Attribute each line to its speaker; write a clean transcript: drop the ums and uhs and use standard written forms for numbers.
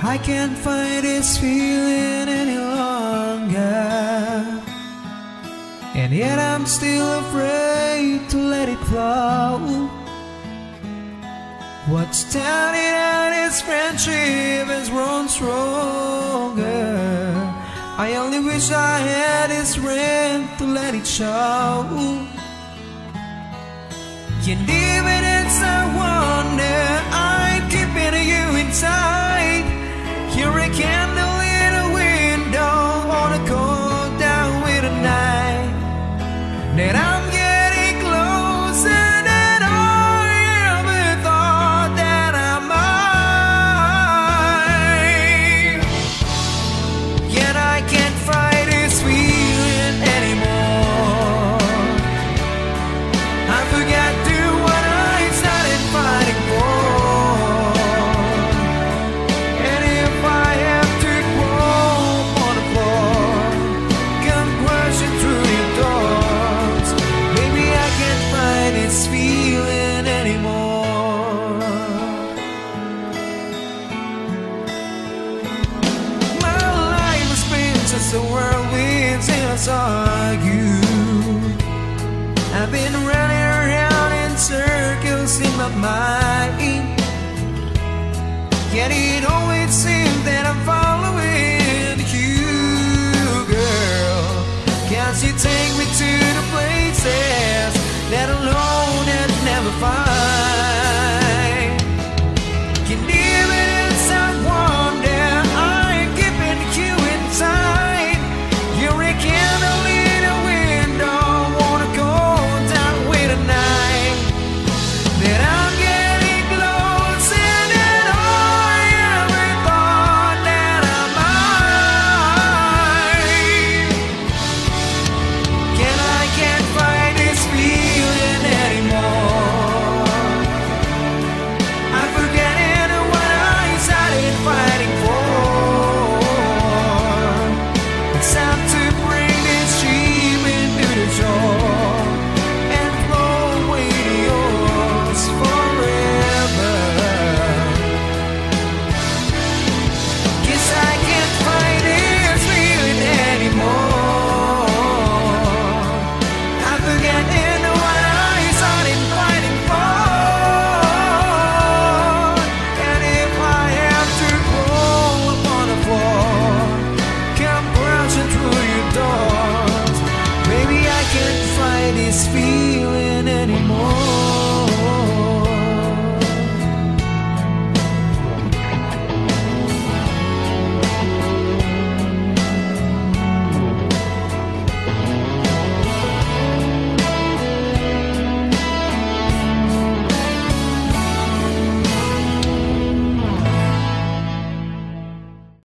Speaker 1: I can't fight this feeling any longer, and yet I'm still afraid to let it flow. What's standing out is friendship has grown stronger. I only wish I had the strength to let it show. And even as I wonder, I'm keeping you inside. You're a candle in a window on a cold down winter night. That I'm getting closer than I ever thought that I might. Yet I can't fight this feeling anymore. I forgot to what I started fighting for. And if I have to crawl on the floor, come crashing through your doors, maybe I can't fight this feeling anymore. My life has been just a whirlwind since I saw you. I've been running around in circles in my mind.